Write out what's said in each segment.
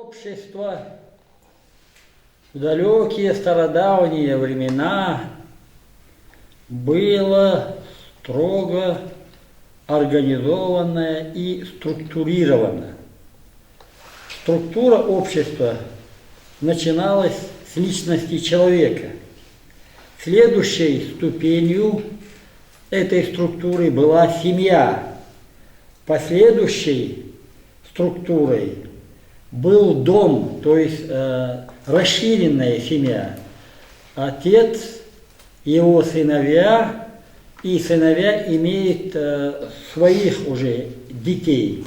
Общество в далекие стародавние времена было строго организованное и структурировано. Структура общества начиналась с личности человека. Следующей ступенью этой структуры была семья. Последующей структурой был дом, то есть расширенная семья. Отец, его сыновья, и сыновья имеют своих уже детей,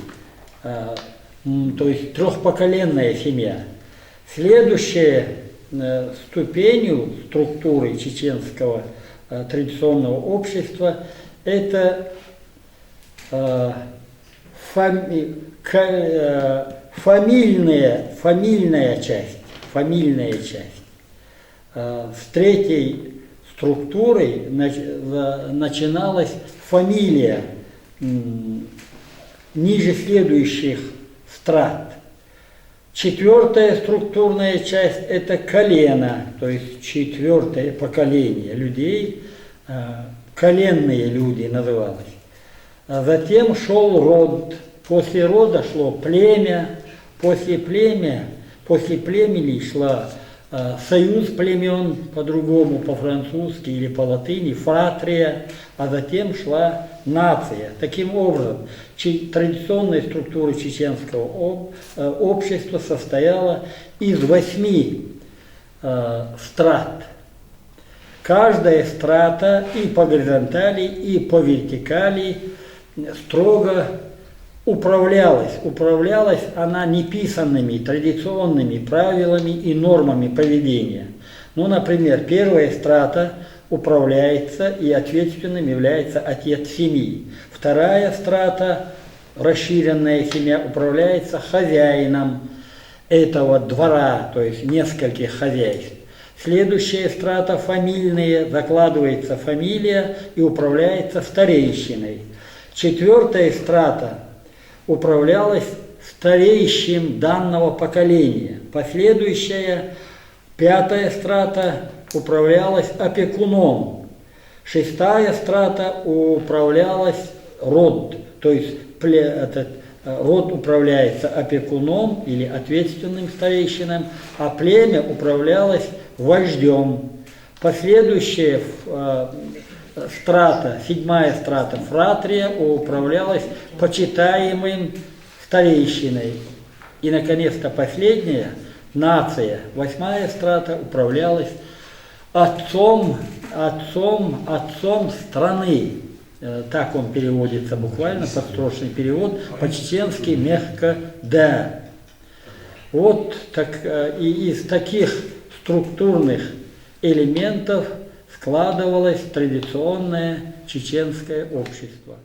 то есть трехпоколенная семья. Следующей ступенью структуры чеченского традиционного общества это фамильная часть. С третьей структурой начиналась фамилия ниже следующих страт. Четвертая структурная часть это колено, то есть четвертое поколение людей, коленные люди называлось. Затем шел род, после рода шло племя, после племени шла союз племен, по-другому, по-французски или по-латыни, фратрия, а затем шла нация. Таким образом, традиционная структура чеченского общества состояла из 8 страт. Каждая страта и по горизонтали, и по вертикали строго управлялась. Управлялась она неписанными традиционными правилами и нормами поведения. Ну, например, первая страта управляется и ответственным является отец семьи. Вторая страта, расширенная семья, управляется хозяином этого двора, то есть нескольких хозяйств. Следующая страта фамильная, закладывается фамилия и управляется старейщиной. Четвертая страта управлялась старейшим данного поколения. Последующая, пятая страта, управлялась опекуном. Шестая страта управлялась род, то есть этот род управляется опекуном или ответственным старейшином, а племя управлялось вождем. Последующая страта, седьмая страта, фратрия, управлялась почитаемым старейшиной. И, наконец-то, последняя, нация, восьмая страта, управлялась отцом страны. Так он переводится буквально, подстрочный перевод, по-чеченски мягко «да». Вот так, и из таких структурных элементов складывалось традиционное чеченское общество.